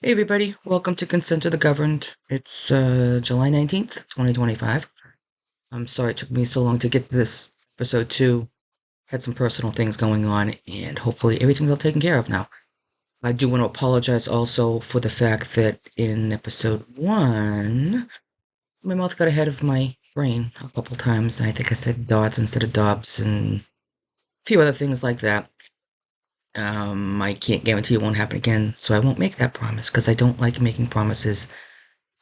Hey everybody, welcome to Consent of the Governed. It's July 19th, 2025. I'm sorry it took me so long to get to this episode 2. Had some personal things going on and hopefully everything's all taken care of now. I do want to apologize also for the fact that in episode 1, my mouth got ahead of my brain a couple times and I think I said dots instead of dobs and a few other things like that. I can't guarantee it won't happen again, so I won't make that promise because I don't like making promises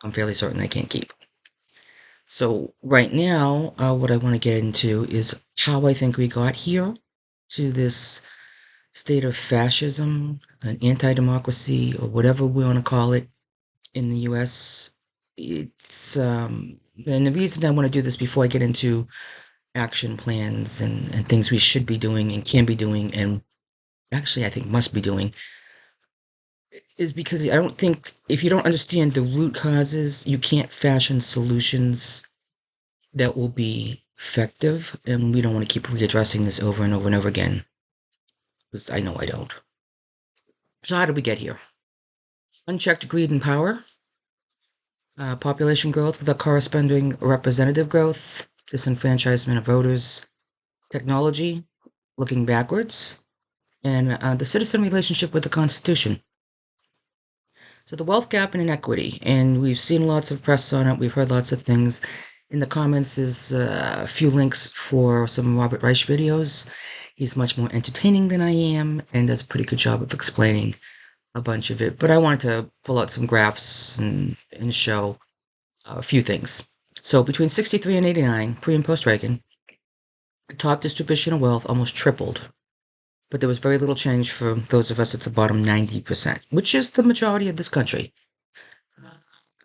I'm fairly certain I can't keep. So, right now, what I want to get into is how I think we got here to this state of fascism, an anti democracy, or whatever we want to call it in the US. And the reason I want to do this before I get into action plans and things we should be doing and can be doing, and actually I think must be doing, is because I don't think if you don't understand the root causes, you can't fashion solutions that will be effective, and we don't want to keep readdressing this over and over and over again, because I know I don't. So how did we get here? Unchecked greed and power, population growth with a corresponding representative growth, disenfranchisement of voters, technology, looking backwards, and the citizen relationship with the Constitution. So the wealth gap and inequity, and we've seen lots of press on it, we've heard lots of things. In the comments is a few links for some Robert Reich videos. He's much more entertaining than I am and does a pretty good job of explaining a bunch of it. But I wanted to pull out some graphs and show a few things. So between 63 and 89, pre and post Reagan, the top distribution of wealth almost tripled. But there was very little change for those of us at the bottom 90%, which is the majority of this country.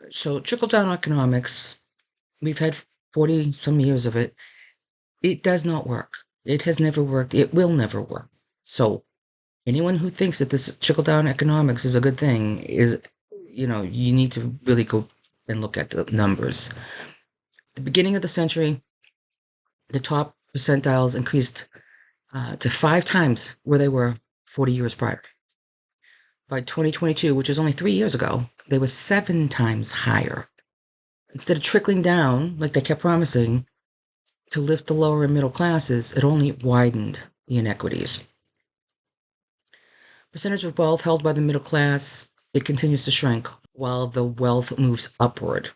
So trickle down economics, we've had 40 some years of it. It does not work. It has never worked. It will never work. So anyone who thinks that this trickle down economics is a good thing is, you need to really go and look at the numbers. The beginning of the century, the top percentiles increased to 5 times where they were 40 years prior. By 2022, which is only 3 years ago, they were 7 times higher. Instead of trickling down, like they kept promising, to lift the lower and middle classes, it only widened the inequities. Percentage of wealth held by the middle class, it continues to shrink while the wealth moves upward.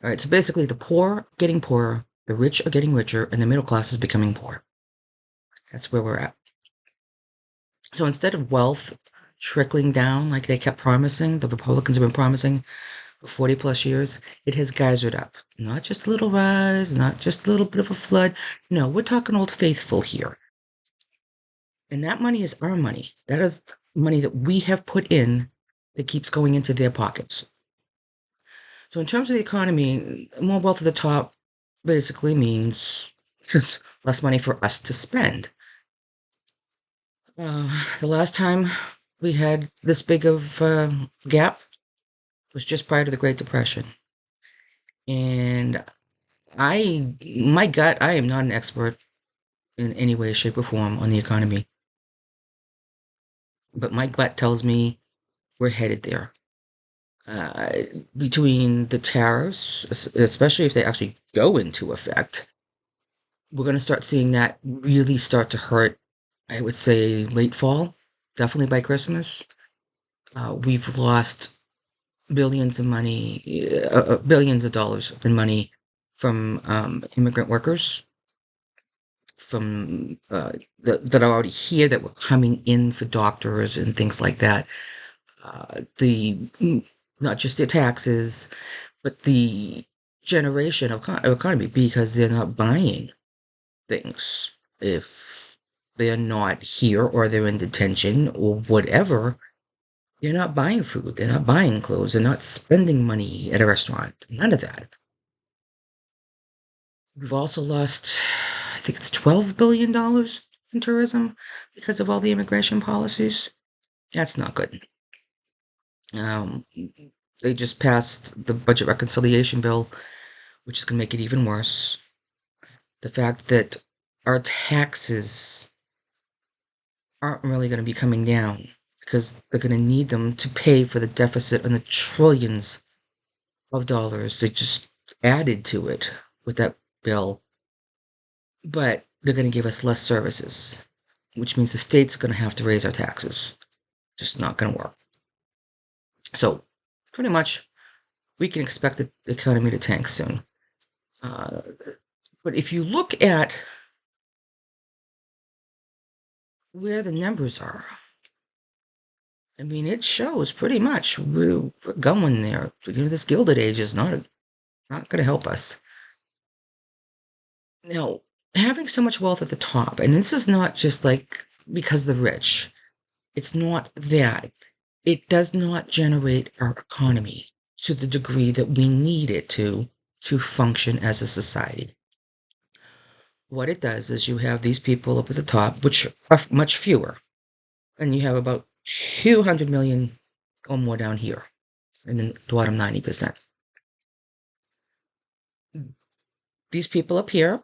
All right, so basically the poor are getting poorer, the rich are getting richer, and the middle class is becoming poor. That's where we're at. So instead of wealth trickling down like they kept promising, the Republicans have been promising for 40 plus years, it has geysered up. Not just a little rise, not just a little bit of a flood. No, we're talking Old Faithful here. And that money is our money. That is money that we have put in that keeps going into their pockets. So in terms of the economy, more wealth at the top basically means just less money for us to spend. The last time we had this big of gap was just prior to the Great Depression. And my gut, I am not an expert in any way, shape, or form on the economy, but my gut tells me we're headed there. Uh, Between the tariffs, especially if they actually go into effect, we're going to start seeing that really start to hurt. I would say late fall, definitely by Christmas. We've lost billions of money, billions of dollars in money from immigrant workers from that are already here that were coming in for doctors and things like that. The Not just their taxes, but the generation of economy because they're not buying things. If they're not here or they're in detention or whatever, they're not buying food, they're not buying clothes, they're not spending money at a restaurant. None of that. We've also lost, I think it's $12 billion in tourism because of all the immigration policies. That's not good. Um, they just passed the budget reconciliation bill, which is going to make it even worse. The fact that our taxes aren't really going to be coming down because they're going to need them to pay for the deficit and the trillions of dollars they just added to it with that bill. But they're going to give us less services, which means the state's going to have to raise our taxes. Just not going to work. So, pretty much, we can expect the economy to tank soon. But if you look at where the numbers are, I mean, it shows pretty much we're going there. This Gilded Age is not going to help us. Now, having so much wealth at the top, and this is not just like because the rich, it's not that. It does not generate our economy to the degree that we need it to function as a society. What it does is you have these people up at the top, which are much fewer, and you have about 200 million or more down here, and then the bottom 90%. These people up here,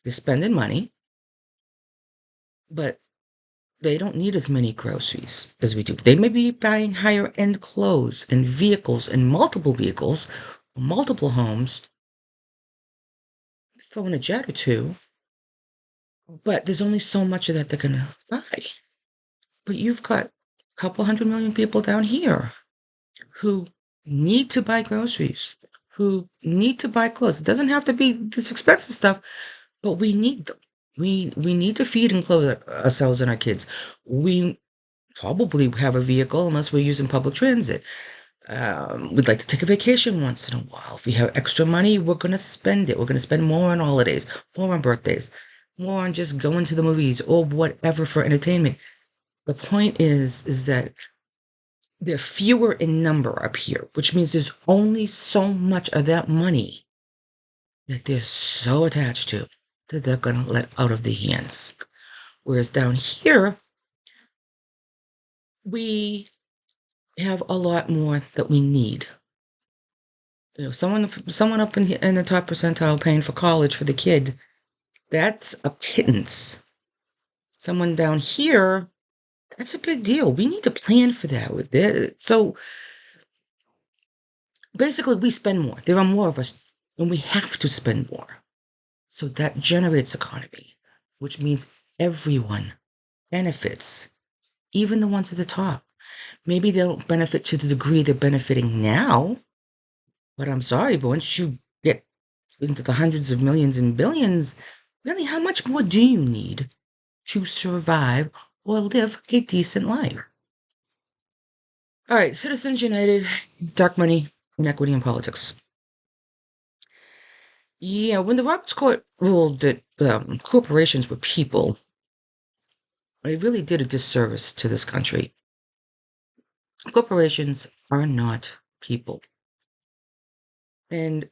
they're spending money, but they don't need as many groceries as we do. They may be buying higher end clothes and vehicles and multiple vehicles, multiple homes, throwing a jet or two, but there's only so much of that they're going to buy. But you've got a couple 100 million people down here who need to buy groceries, who need to buy clothes. It doesn't have to be this expensive stuff, but we need them. We need to feed and clothe ourselves and our kids. We probably have a vehicle unless we're using public transit. We'd like to take a vacation once in a while. If we have extra money, we're going to spend it. We're going to spend more on holidays, more on birthdays, more on just going to the movies or whatever for entertainment. The point is that they're fewer in number up here, which means there's only so much of that money that they're so attached to that they're going to let out of their hands. Whereas down here, we have a lot more that we need. Someone up in the top percentile paying for college for the kid, that's a pittance. Someone down here, that's a big deal. We need to plan for that. So basically, we spend more. There are more of us, and we have to spend more. So that generates economy, which means everyone benefits, even the ones at the top. Maybe they don't benefit to the degree they're benefiting now, but I'm sorry, but once you get into the hundreds of millions and billions, really, how much more do you need to survive or live a decent life? All right, Citizens United, dark money, inequity in politics. Yeah, when the Roberts Court ruled that corporations were people, it really did a disservice to this country. Corporations are not people. And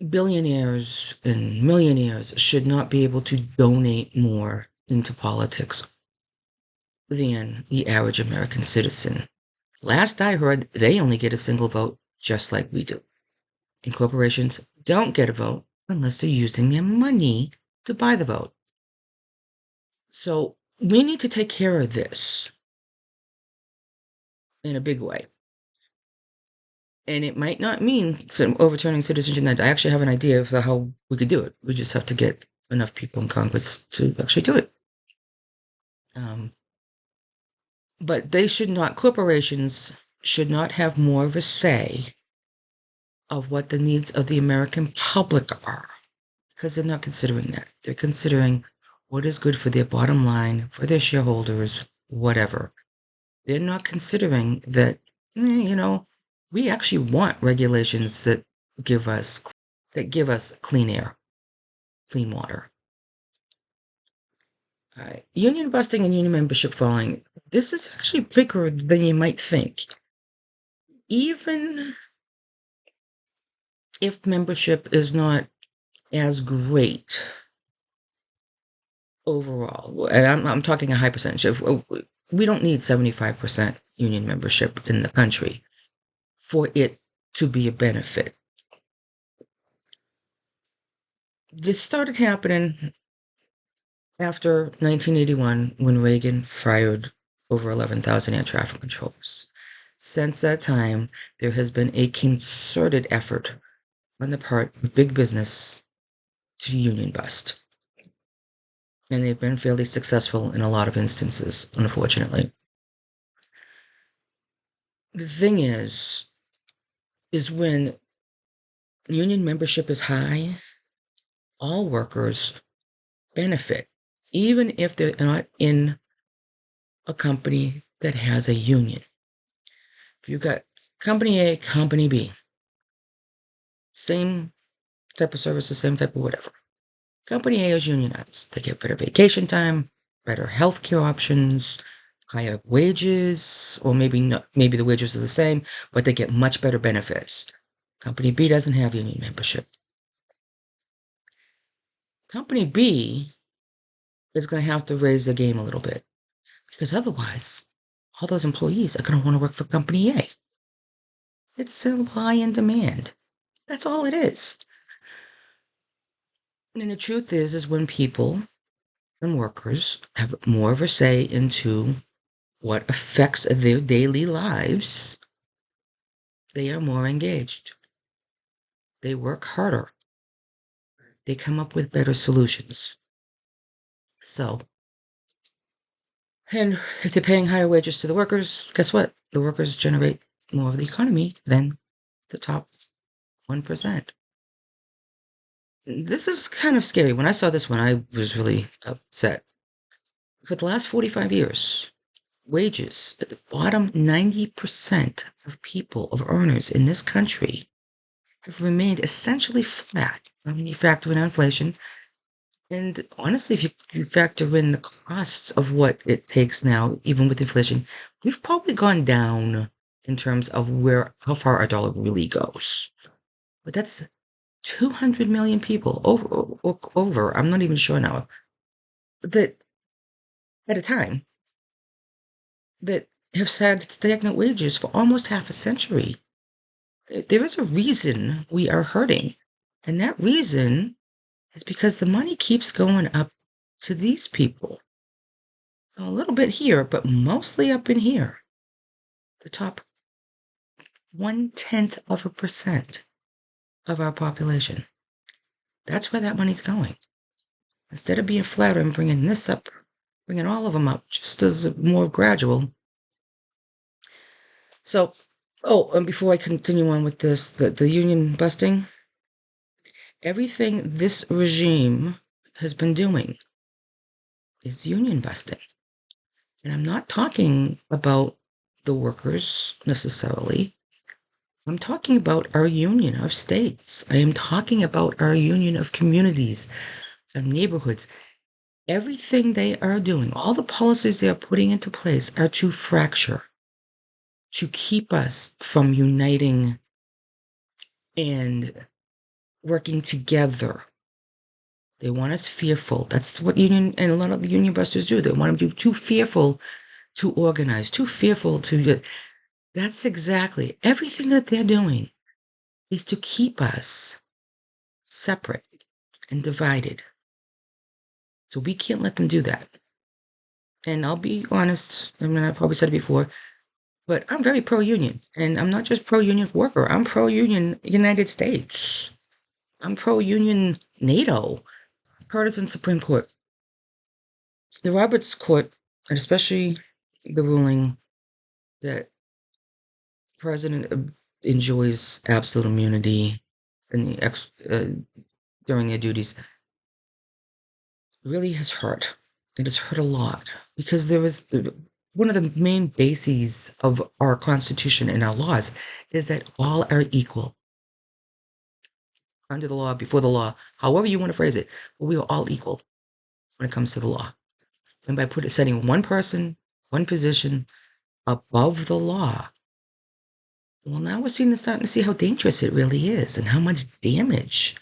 billionaires and millionaires should not be able to donate more into politics than the average American citizen. Last I heard, they only get a single vote, just like we do. And corporations don't get a vote unless they're using their money to buy the vote. So we need to take care of this in a big way. And it might not mean overturning Citizenship. I actually have an idea of how we could do it. We just have to get enough people in Congress to actually do it. But corporations should not have more of a say of what the needs of the American public are, because they're not considering that. They're considering what is good for their bottom line, for their shareholders, whatever. They're not considering that, we actually want regulations that give us clean air, clean water. Union busting and union membership falling. This is actually bigger than you might think. Even if membership is not as great overall, and I'm talking a high percentage of, we don't need 75% union membership in the country for it to be a benefit. This started happening after 1981 when Reagan fired over 11,000 air traffic controllers. Since that time, there has been a concerted effort on the part of big business to union bust. And they've been fairly successful in a lot of instances, unfortunately. The thing is when union membership is high, all workers benefit, even if they're not in a company that has a union. If you've got company A, company B, same type of services, same type of whatever. Company A is unionized. They get better vacation time, better healthcare options, higher wages, or maybe the wages are the same, but they get much better benefits. Company B doesn't have union membership. Company B is going to have to raise the game a little bit because otherwise, all those employees are going to want to work for Company A. It's supply and demand. That's all it is. And the truth is when people and workers have more of a say into what affects their daily lives, they are more engaged. They work harder. They come up with better solutions. So, and if they're paying higher wages to the workers, guess what? The workers generate more of the economy than the top 1%. This is kind of scary. When I saw this one, I was really upset. For the last 45 years, wages at the bottom 90% of people, of earners in this country, have remained essentially flat. When you factor in inflation, and honestly, if you factor in the costs of what it takes now, even with inflation, we've probably gone down in terms of how far our dollar really goes. But that's 200 million people over. I'm not even sure now that at a time that have had stagnant wages for almost half a century. There is a reason we are hurting, and that reason is because the money keeps going up to these people. A little bit here, but mostly up in here. The top 0.1% of our population. That's where that money's going. Instead of being flatter and bringing this up, bringing all of them up just as more gradual. So, and before I continue on with this, the union busting, everything this regime has been doing is union busting. And I'm not talking about the workers necessarily. I'm talking about our union of states. I am talking about our union of communities, of neighborhoods. Everything they are doing, all the policies they are putting into place are to fracture, to keep us from uniting and working together. They want us fearful. That's what union and a lot of the union busters do. They want them to too fearful to organize, too fearful to. That's exactly everything that they're doing is to keep us separate and divided. So we can't let them do that. And I'll be honest, I mean, I probably said it before, but I'm very pro-union. And I'm not just pro-union worker. I'm pro-union United States. I'm pro-union NATO. Partisan Supreme Court. The Roberts Court, and especially the ruling that president enjoys absolute immunity in during their duties, really has hurt. It has hurt a lot because there was one of the main bases of our Constitution and our laws is that all are equal under the law, before the law, however you want to phrase it. But we are all equal when it comes to the law, and by setting one person, one position above the law. Well, now we're starting to see how dangerous it really is and how much damage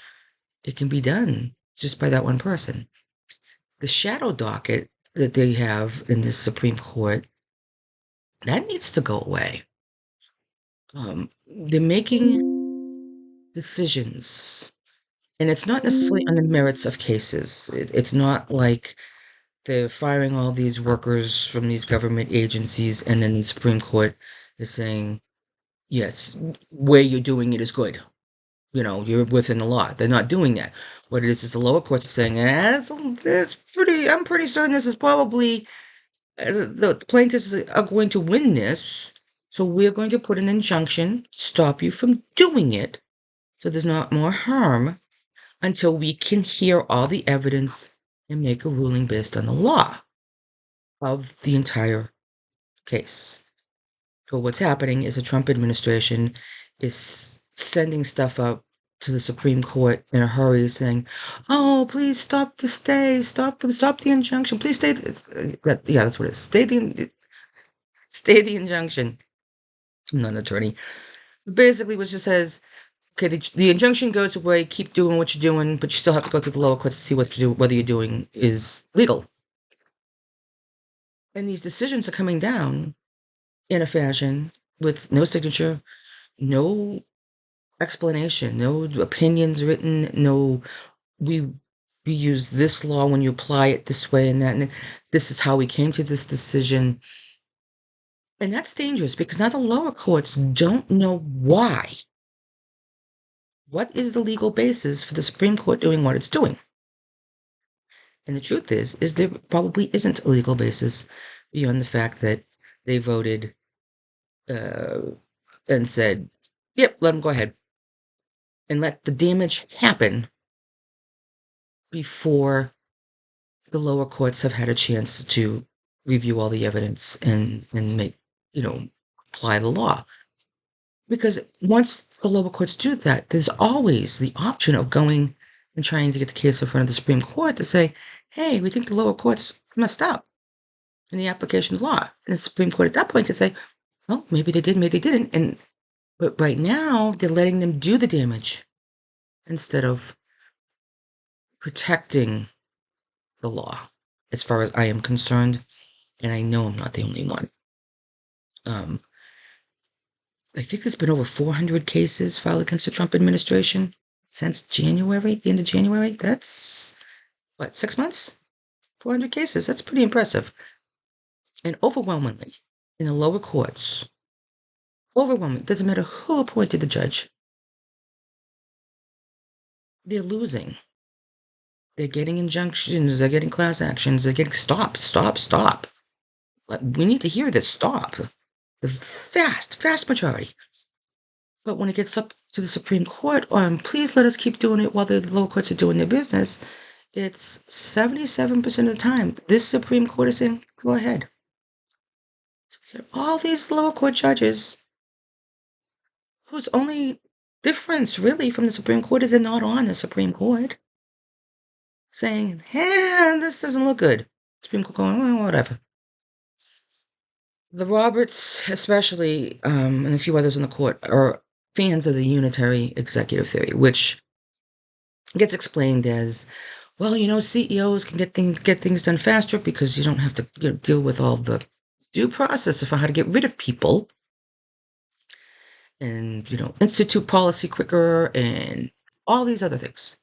it can be done just by that one person. The shadow docket that they have in the Supreme Court, that needs to go away. They're making decisions, and it's not necessarily on the merits of cases. It's not like they're firing all these workers from these government agencies, and then the Supreme Court is saying, yes, where you're doing it is good. You're within the law. They're not doing that. What it is the lower courts are saying, I'm pretty certain this is probably, the plaintiffs are going to win this, so we're going to put an injunction, stop you from doing it, so there's not more harm until we can hear all the evidence and make a ruling based on the law of the entire case. So what's happening is the Trump administration is sending stuff up to the Supreme Court in a hurry, saying, "Oh, please stop the stay, stop them, stop the injunction, please stay." That's what it is. Stay the injunction. I'm not an attorney. Basically, what it just says, okay, the injunction goes away. Keep doing what you're doing, but you still have to go through the lower courts to see whether you're doing is legal. And these decisions are coming down in a fashion with no signature, no explanation, no opinions written, no, we use this law when you apply it this way and that, and this is how we came to this decision. And that's dangerous because now the lower courts don't know why. What is the legal basis for the Supreme Court doing what it's doing? And the truth is there probably isn't a legal basis beyond the fact that they voted and said, yep, let them go ahead and let the damage happen before the lower courts have had a chance to review all the evidence and make, apply the law. Because once the lower courts do that, there's always the option of going and trying to get the case in front of the Supreme Court to say, hey, we think the lower courts messed up in the application of the law. And the Supreme Court at that point could say, well, maybe they did, maybe they didn't. But right now, they're letting them do the damage instead of protecting the law, as far as I am concerned. And I know I'm not the only one. I think there's been over 400 cases filed against the Trump administration since January, the end of January. That's, 6 months? 400 cases. That's pretty impressive. And overwhelmingly, in the lower courts, doesn't matter who appointed the judge, they're losing. They're getting injunctions, they're getting class actions, they're getting stop. We need to hear this, stop. The vast majority. But when it gets up to the Supreme Court, please let us keep doing it while the lower courts are doing their business, it's 77% of the time, this Supreme Court is saying, go ahead. All these lower court judges, whose only difference really from the Supreme Court is they're not on the Supreme Court, saying, hey, this doesn't look good. Supreme Court going, well, whatever. The Roberts, especially, and a few others in the court, are fans of the unitary executive theory, which gets explained as, well, CEOs can get things done faster because you don't have to deal with all the due process of how to get rid of people and, institute policy quicker and all these other things.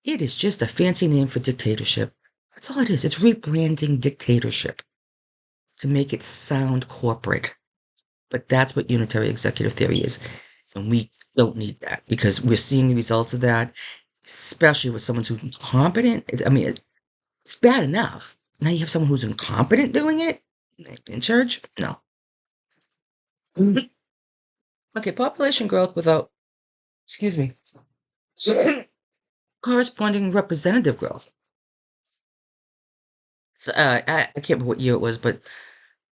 It is just a fancy name for dictatorship. That's all it is. It's rebranding dictatorship to make it sound corporate. But that's what unitary executive theory is. And we don't need that because we're seeing the results of that, especially with someone who's incompetent. It's bad enough. Now you have someone who's incompetent doing it in charge? No. Okay, population growth without, excuse me, corresponding representative growth. So, I can't remember what year it was, but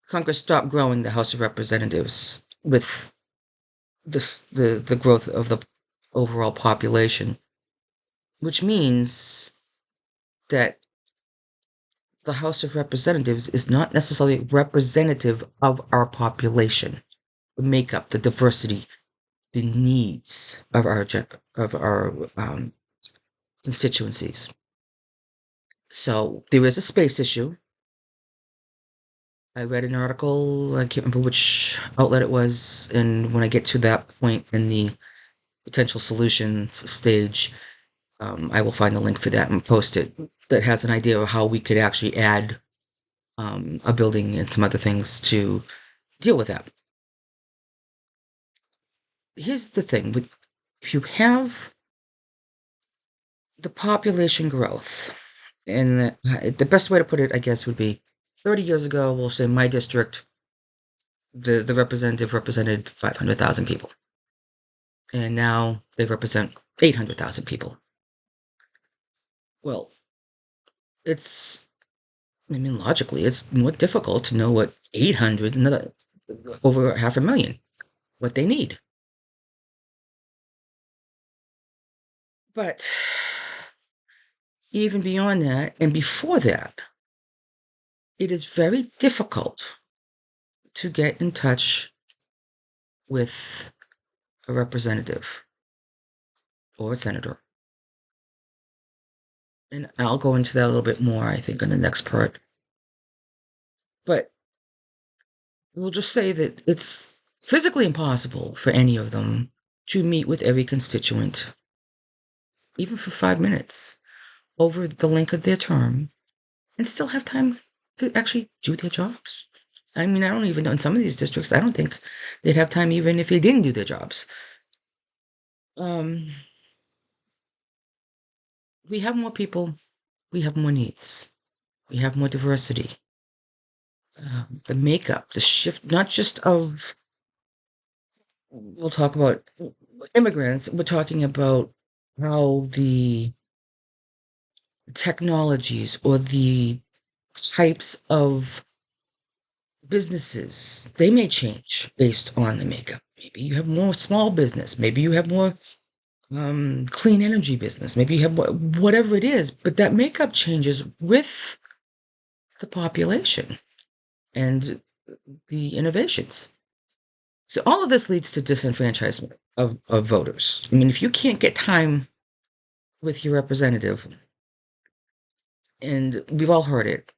Congress stopped growing the House of Representatives with the growth of the overall population, which means that the House of Representatives is not necessarily representative of our population, the makeup, the diversity, the needs of our constituencies. So there is a space issue. I read an article, I can't remember which outlet it was, and when I get to that point in the potential solutions stage, I will find the link for that and post it. that has an idea of how we could actually add a building and some other things to deal with that. Here's the thing with if you have the population growth, and the best way to put it, I guess, would be 30 years ago, we'll say my district, the representative represented 500,000 people. And now they represent 800,000 people. Well, logically, it's more difficult to know what 800, another over 500,000, what they need. But even beyond that, and before that, it is very difficult to get in touch with a representative or a senator. And I'll go into that a little bit more, I think, in the next part. But we'll just say that it's physically impossible for any of them to meet with every constituent, even for 5 minutes, over the length of their term, and still have time to actually do their jobs. I mean, I don't even know, in some of these districts, I don't think they'd have time even if they didn't do their jobs. We have more people, we have more needs, we have more diversity. The makeup, the shift, not just of, we'll talk about immigrants, we're talking about how the technologies or the types of businesses, they may change based on the makeup. Maybe you have more small business, maybe you have more clean energy business, maybe you have whatever it is, but that makeup changes with the population and the innovations. So all of this leads to disenfranchisement of voters. I mean, if you can't get time with your representative, and we've all heard it,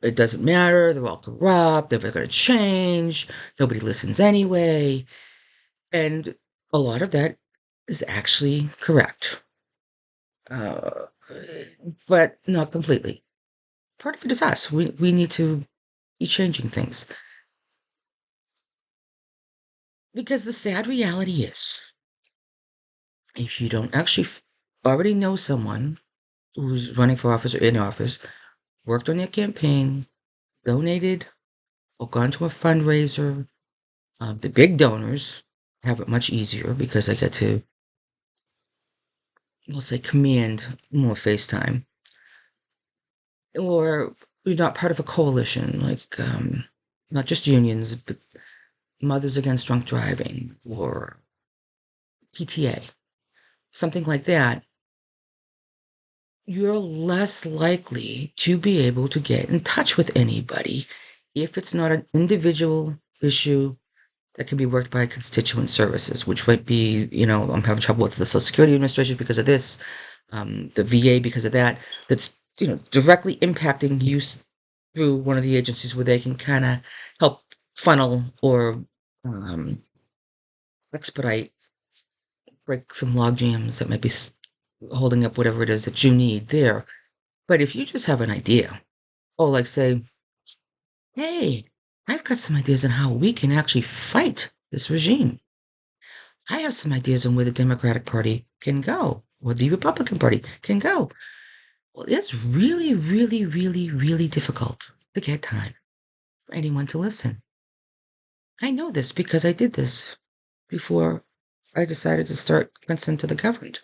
it doesn't matter, they're all corrupt, they're never going to change, nobody listens anyway. And a lot of that is actually correct, uh, but not completely. Part of it is us. We need to be changing things. Because the sad reality is, if you don't actually already know someone who's running for office or in office, worked on their campaign, donated, or gone to a fundraiser, the big donors have it much easier because they get to, we'll say, command more face time. Or you're not part of a coalition, like not just unions, but Mothers Against Drunk Driving or PTA, something like that. You're less likely to be able to get in touch with anybody if it's not an individual issue that can be worked by constituent services, which might be, I'm having trouble with the Social Security Administration because of this, the VA because of that, that's, directly impacting you through one of the agencies where they can kind of help funnel or expedite, break some log jams that might be holding up whatever it is that you need there. But if you just have an idea, or like say, hey, I've got some ideas on how we can actually fight this regime. I have some ideas on where the Democratic Party can go, or the Republican Party can go. Well, it's really, really, really, really difficult to get time for anyone to listen. I know this because I did this before I decided to start Princeton to the government.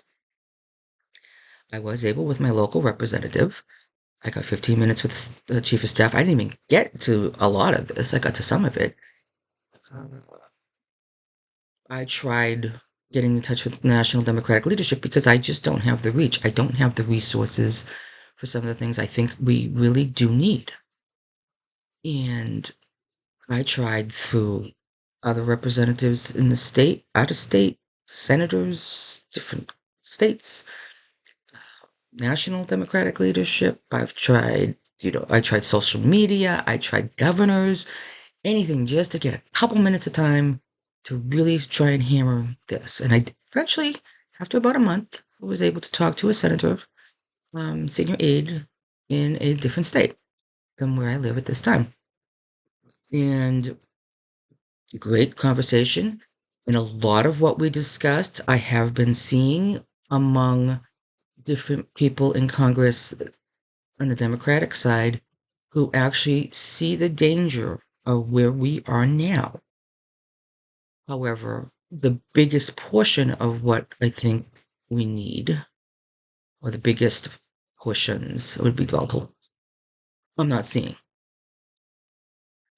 I was able, with my local representative, I got 15 minutes with the chief of staff. I didn't even get to a lot of this. I got to some of it. I tried getting in touch with national Democratic leadership because I just don't have the reach. I don't have the resources for some of the things I think we really do need. And I tried through other representatives in the state, out of state, senators, different states, national Democratic leadership. I've tried, I tried social media, I tried governors, anything just to get a couple minutes of time to really try and hammer this. And I eventually, after about a month, I was able to talk to a senator senior aide in a different state than where I live at this time. And great conversation. And a lot of what we discussed, I have been seeing among different people in Congress on the Democratic side who actually see the danger of where we are now. However, the biggest portion of what I think we need, or the biggest portions, would be volatile. I'm not seeing,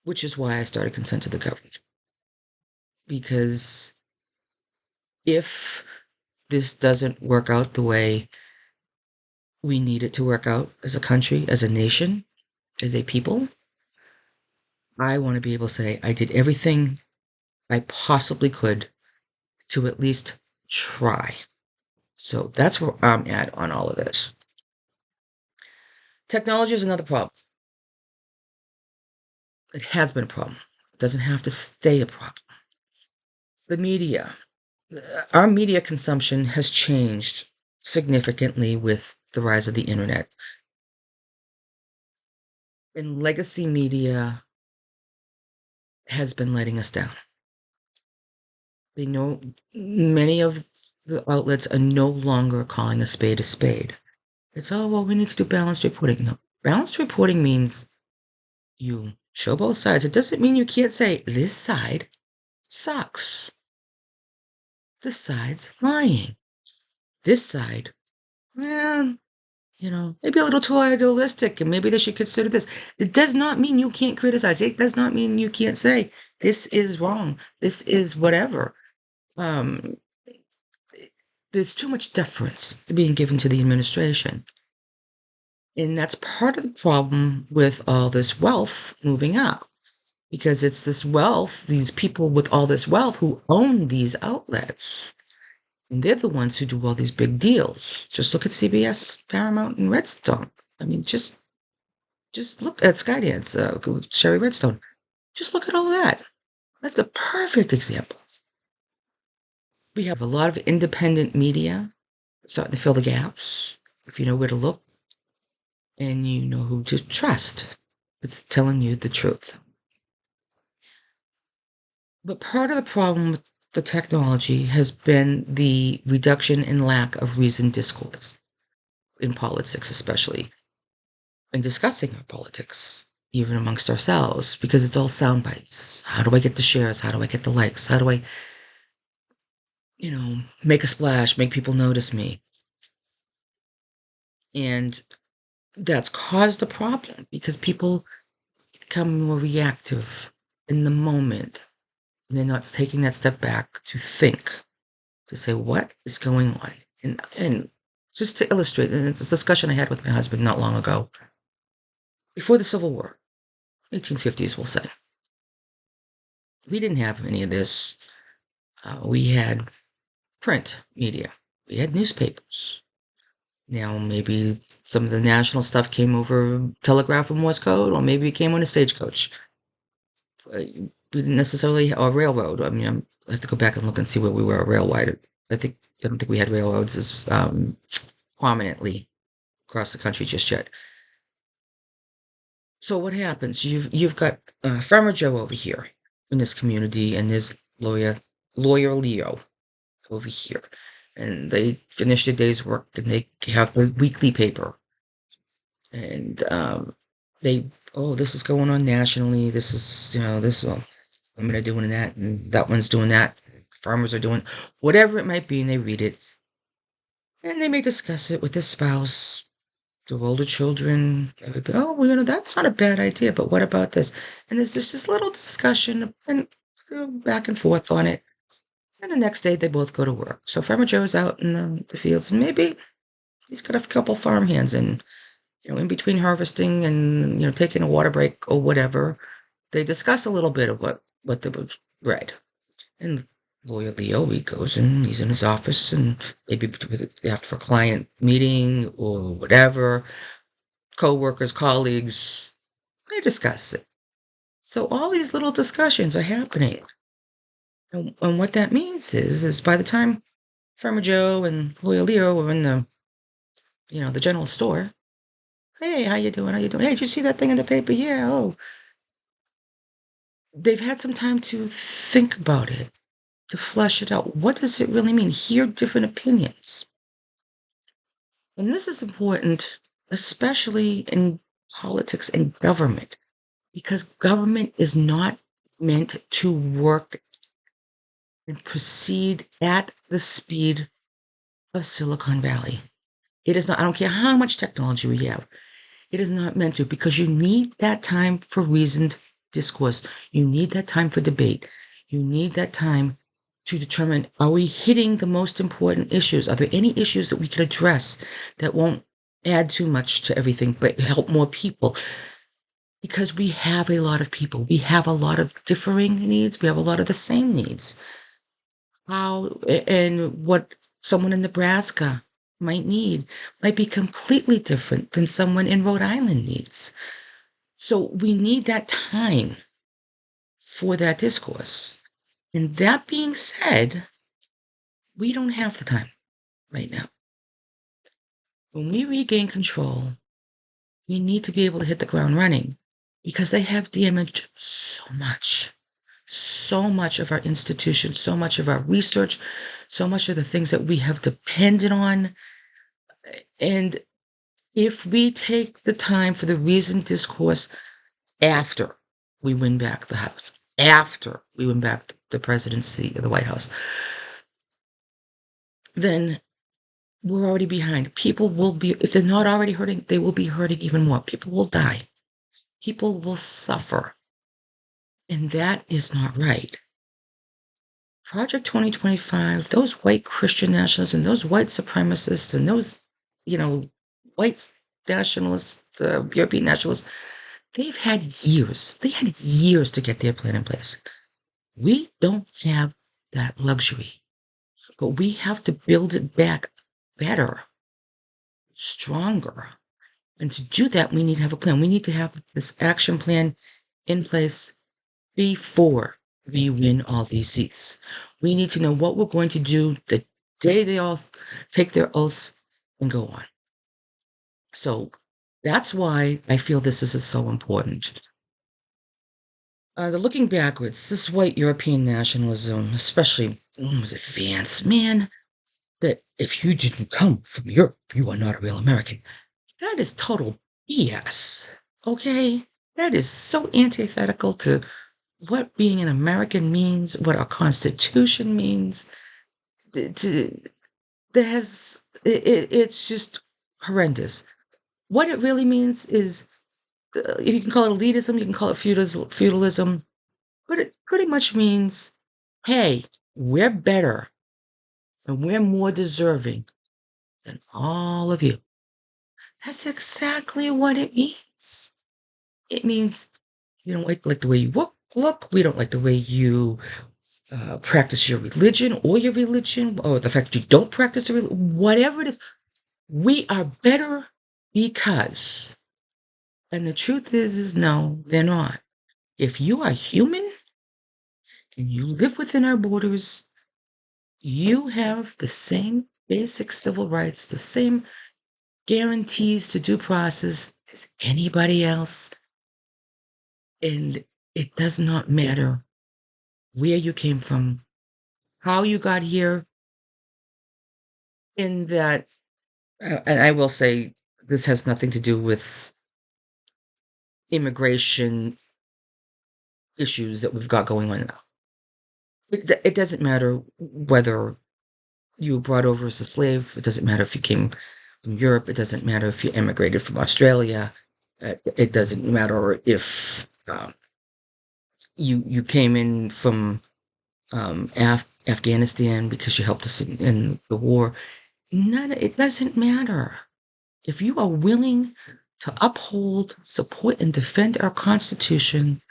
which is why I started consent to the government. Because if this doesn't work out the way we need it to work out as a country, as a nation, as a people, I want to be able to say I did everything I possibly could to at least try. So that's where I'm at on all of this. Technology is another problem. It has been a problem. It doesn't have to stay a problem. The media. Our media consumption has changed significantly with the rise of the internet. And legacy media has been letting us down. They know many of the outlets are no longer calling a spade a spade. It's, oh, well, we need to do balanced reporting. No, balanced reporting means you show both sides. It doesn't mean you can't say, this side sucks. This side's lying. This side, man, maybe a little too idealistic, and maybe they should consider this. It does not mean you can't criticize. It does not mean you can't say, this is wrong. This is whatever. Um, there's too much deference being given to the administration. And that's part of the problem with all this wealth moving up, because it's this wealth, these people with all this wealth who own these outlets. And they're the ones who do all these big deals. Just look at CBS, Paramount, and Redstone. I mean, just look at Skydance, Sherry Redstone. Just look at all that. That's a perfect example. We have a lot of independent media starting to fill the gaps. If you know where to look and you know who to trust, it's telling you the truth. But part of the problem with the technology has been the reduction in lack of reasoned discourse in politics, especially in discussing our politics, even amongst ourselves, because it's all sound bites. How do I get the shares? How do I get the likes? How do I, make a splash, make people notice me? And that's caused a problem because people become more reactive in the moment. They're not taking that step back to think, to say, what is going on? And just to illustrate, and it's a discussion I had with my husband not long ago, before the Civil War, 1850s, we'll say, we didn't have any of this. We had print media. We had newspapers. Now, maybe some of the national stuff came over telegraph and Morse code, or maybe it came on a stagecoach. We didn't necessarily, or railroad. I mean, I have to go back and look and see where we were railwide. I don't think we had railroads as prominently across the country just yet. So what happens? You've got Farmer Joe over here in this community, and there's lawyer Leo over here, and they finish their day's work, and they have the weekly paper, and this is going on nationally. This is this women are doing that, and that one's doing that. Farmers are doing whatever it might be, and they read it, and they may discuss it with their spouse, their older children. Oh, well, that's not a bad idea, but what about this? And there's this little discussion and back and forth on it. And the next day they both go to work. So Farmer Joe's out in the fields, and maybe he's got a couple farm hands, and in between harvesting and taking a water break or whatever, they discuss a little bit of what they read. And lawyer Leo, he goes in, he's in his office, and maybe after a client meeting or whatever, co-workers, colleagues, they discuss it. So all these little discussions are happening. And what that means is by the time Farmer Joe and Lawyer Leo were in the the general store. Hey, how you doing? How you doing? Hey, did you see that thing in the paper? Yeah. Oh, they've had some time to think about it, to flesh it out. What does it really mean? Hear different opinions. And this is important, especially in politics and government, because government is not meant to work and proceed at the speed of Silicon Valley. It is not, I don't care how much technology we have, it is not meant to, because you need that time for reasoned discourse. You need that time for debate. You need that time to determine, are we hitting the most important issues? Are there any issues that we can address that won't add too much to everything, but help more people? Because we have a lot of people. We have a lot of differing needs. We have a lot of the same needs. How and what someone in Nebraska might be completely different than someone in Rhode Island needs. So we need that time for that discourse. And that being said, we don't have the time right now. When we regain control, we need to be able to hit the ground running, because they have damaged so much of our institutions, so much of our research, so much of the things that we have depended on. And if we take the time for the reasoned discourse after we win back the House, after we win back the presidency of the White House, then we're already behind. People will be, if they're not already hurting, they will be hurting even more. People will die. People will suffer. And that is not right. Project 2025, those white Christian nationalists and those white supremacists and those, white nationalists, European nationalists, they've had years. They had years to get their plan in place. We don't have that luxury, but we have to build it back better, stronger. And to do that, we need to have a plan. We need to have this action plan in place before we win all these seats. We need to know what we're going to do the day they all take their oaths and go on. So that's why I feel this is so important. The looking backwards, this white European nationalism, especially was it Vance, man, that if you didn't come from Europe, you are not a real American. That is total BS. Okay? That is so antithetical to what being an American means, what our Constitution means. It's just horrendous. What it really means is, if you can call it elitism, you can call it feudalism, but it pretty much means, hey, we're better and we're more deserving than all of you. That's exactly what it means. It means we don't like the way you look. We don't like the way you practice your religion, or the fact that you don't practice whatever it is. We are better because. And the truth is no, they're not. If you are human and you live within our borders, you have the same basic civil rights, the same guarantees to due process as anybody else. And it does not matter where you came from, how you got here, in that, and I will say this has nothing to do with immigration issues that we've got going on now. It doesn't matter whether you were brought over as a slave. It doesn't matter if you came from Europe. It doesn't matter if you immigrated from Australia. It doesn't matter if you came in from Afghanistan because you helped us in the war. It doesn't matter. If you are willing to uphold, support, and defend our Constitution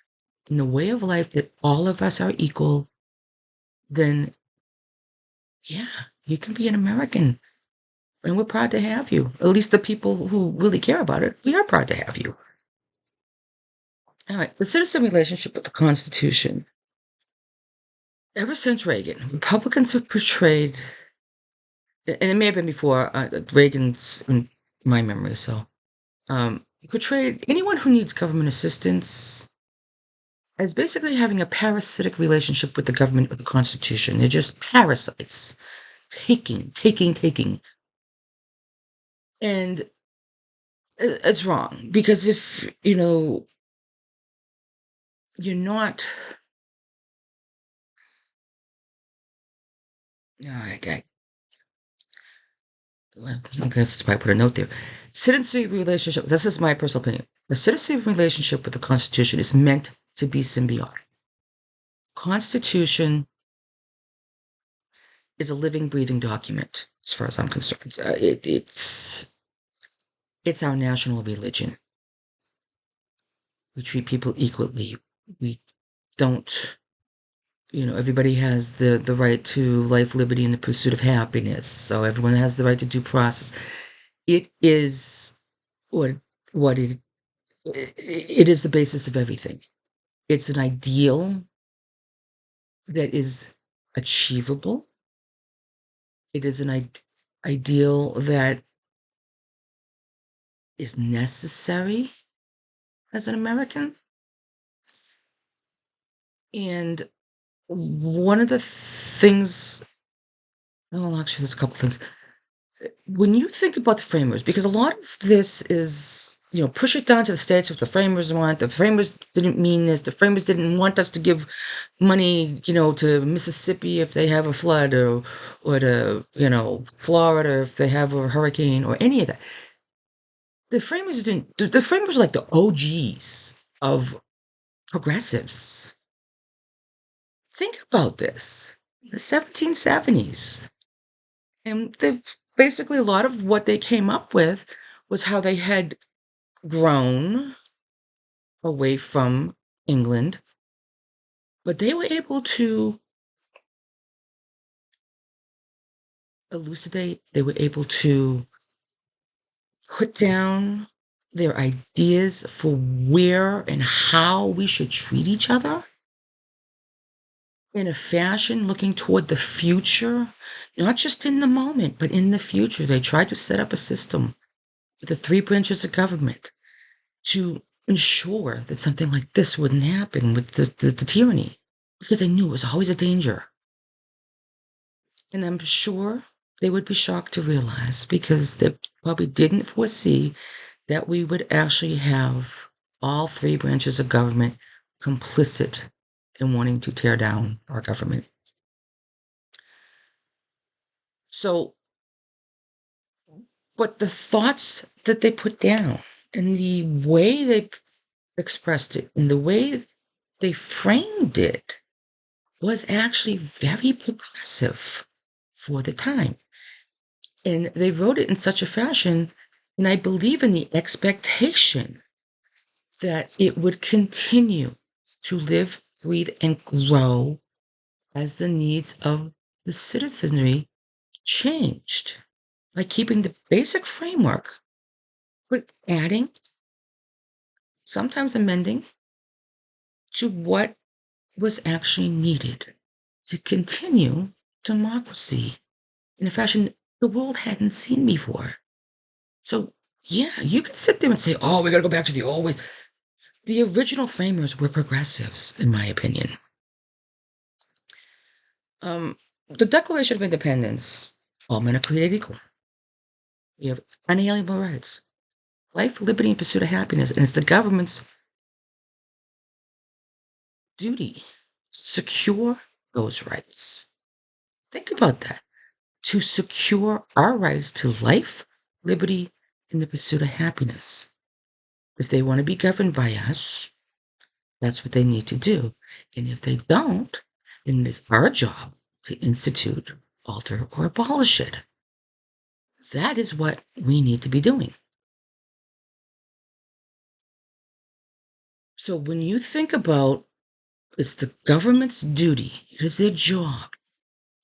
in the way of life that all of us are equal, then yeah, you can be an American. And we're proud to have you. At least the people who really care about it, we are proud to have you. All right, the citizen relationship with the Constitution. Ever since Reagan, Republicans have portrayed, and it may have been before Reagan's my memory. So, portrayed anyone who needs government assistance as basically having a parasitic relationship with the government or the Constitution. They're just parasites, taking. And it's wrong because if, you're not, I guess that's why I put a note there. Citizenship relationship, this is my personal opinion. The citizenship relationship with the Constitution is meant to be symbiotic. Constitution is a living, breathing document, as far as I'm concerned. It's our national religion. We treat people equally. We don't, everybody has the right to life, liberty, and the pursuit of happiness. So everyone has the right to due process. It is what what it is the basis of everything. It's an ideal that is achievable. It is an ideal that is necessary as an American. And one of the things, well, actually, there's a couple things. When you think about the framers, because a lot of this is, push it down to the states what the framers want. The framers didn't mean this. The framers didn't want us to give money, to Mississippi if they have a flood, or to, Florida if they have a hurricane, or any of that. The framers didn't. The framers are like the OGs of progressives. Think about this. The 1770s. And basically a lot of what they came up with was how they had grown away from England, but they were able to elucidate, they were able to put down their ideas for where and how we should treat each other in a fashion looking toward the future, not just in the moment, but in the future. They tried to set up a system with the three branches of government to ensure that something like this wouldn't happen with the tyranny, because they knew it was always a danger. And I'm sure they would be shocked to realize, because they probably didn't foresee that we would actually have all three branches of government complicit in wanting to tear down our government. So, but the thoughts that they put down and the way they expressed it and the way they framed it was actually very progressive for the time. And they wrote it in such a fashion, and I believe in the expectation that it would continue to live, breathe, and grow as the needs of the citizenry changed, by keeping the basic framework, but adding, sometimes amending, to what was actually needed to continue democracy in a fashion the world hadn't seen before. So, yeah, you can sit there and say, oh, we got to go back to the old ways. The original framers were progressives, in my opinion. The Declaration of Independence, all men are created equal. We have unalienable rights, life, liberty, and pursuit of happiness. And it's the government's duty to secure those rights. Think about that. To secure our rights to life, liberty, and the pursuit of happiness. If they want to be governed by us, that's what they need to do. And if they don't, then it is our job to institute, alter, or abolish it. That is what we need to be doing. So when you think about, it's the government's duty, it is their job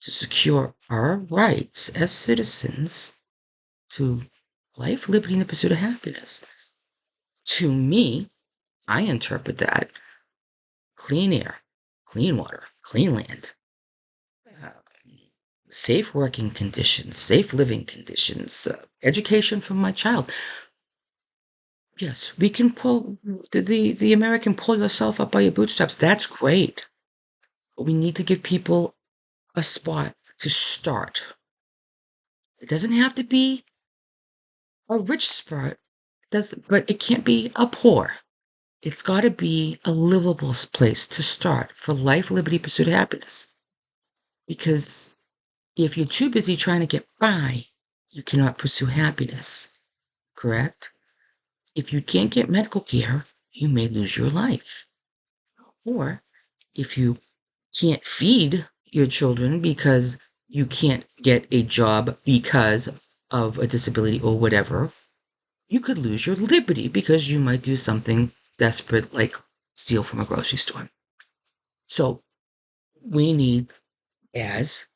to secure our rights as citizens to life, liberty, and the pursuit of happiness. To me, I interpret that clean air, clean water, clean land, uh, safe working conditions, safe living conditions, education for my child. Yes, we can pull the American pull yourself up by your bootstraps. That's great. But we need to give people a spot to start. It doesn't have to be a rich spot, but it can't be a poor. It's got to be a livable place to start for life, liberty, pursuit of happiness. Because if you're too busy trying to get by, you cannot pursue happiness, correct? If you can't get medical care, you may lose your life. Or if you can't feed your children because you can't get a job because of a disability or whatever, you could lose your liberty because you might do something desperate like steal from a grocery store. So we need, as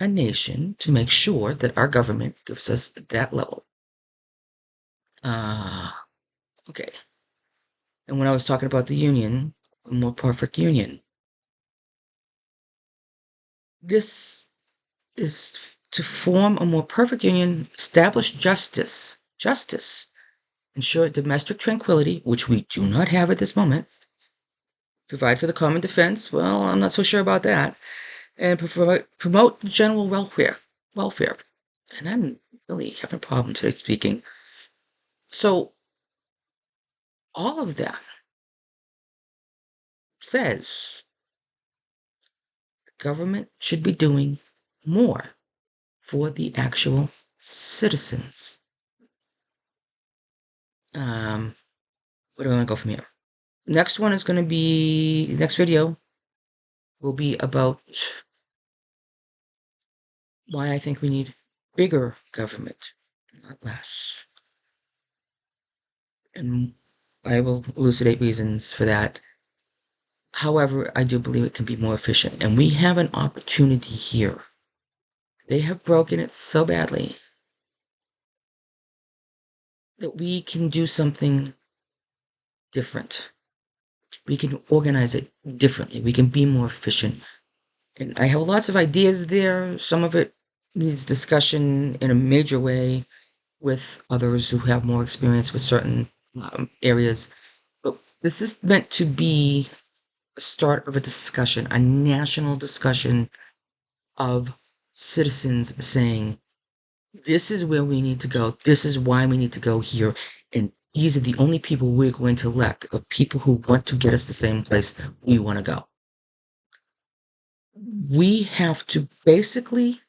a nation, to make sure that our government gives us that level. Okay. And when I was talking about the union, a more perfect union, this is to form a more perfect union, establish justice, ensure domestic tranquility, which we do not have at this moment, provide for the common defense, well, I'm not so sure about that, and promote the general welfare. And I'm really having a problem today speaking. So all of that says the government should be doing more for the actual citizens. Where do I want to go from here? Next one is going to be, next video will be about why I think we need bigger government, not less. And I will elucidate reasons for that. However, I do believe it can be more efficient. And we have an opportunity here. They have broken it so badly that we can do something different. We can organize it differently. We can be more efficient. And I have lots of ideas there. Some of it needs discussion in a major way with others who have more experience with certain areas. But this is meant to be a start of a discussion, a national discussion of citizens saying, this is where we need to go. This is why we need to go here. And these are the only people we're going to elect, the people who want to get us the same place we want to go. We have to basically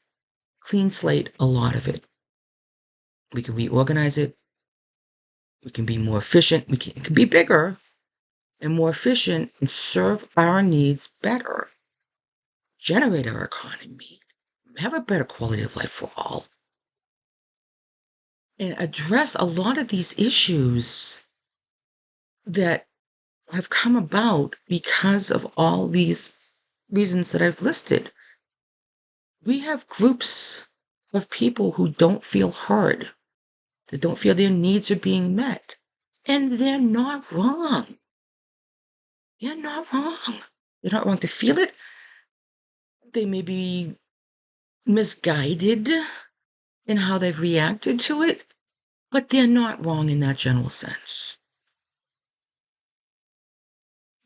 clean slate a lot of it. We can reorganize it. We can be more efficient. It can be bigger and more efficient and serve our needs better. Generate our economy. Have a better quality of life for all. And address a lot of these issues that have come about because of all these reasons that I've listed. We have groups of people who don't feel heard, that don't feel their needs are being met. And they're not wrong. They're not wrong. They're not wrong to feel it. They may be misguided in how they've reacted to it, but they're not wrong in that general sense.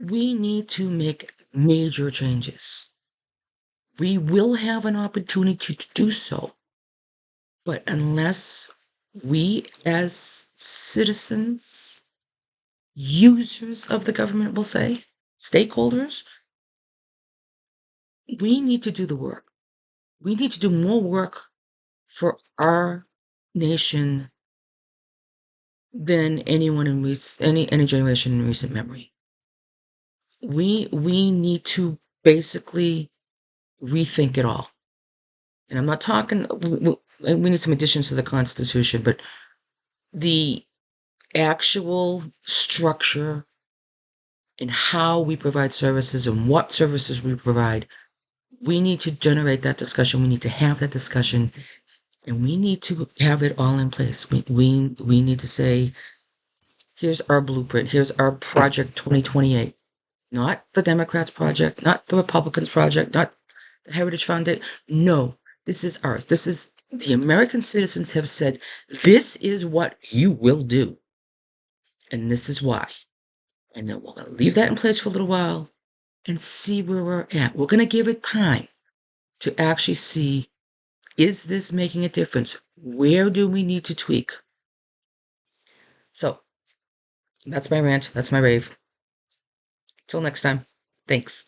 We need to make major changes. We will have an opportunity to do so, but unless we as citizens, users of the government, will say, stakeholders, we need to do the work. We need to do more work for our nation than anyone in any generation in recent memory. We need to basically rethink it all. And I'm not talking, we need some additions to the Constitution, but the actual structure and how we provide services and what services we provide, we need to generate that discussion. We need to have that discussion, and we need to have it all in place. We need to say, here's our blueprint. Here's our project 2028. Not the Democrats' project, not the Republicans' project, not the Heritage Foundation. No, This is ours. This is the American citizens have said, this is what you will do. And this is why. And then we're going to leave that in place for a little while and see where we're at. We're going to give it time to actually see, is this making a difference? Where do we need to tweak? So that's my rant. That's my rave. Till next time. Thanks.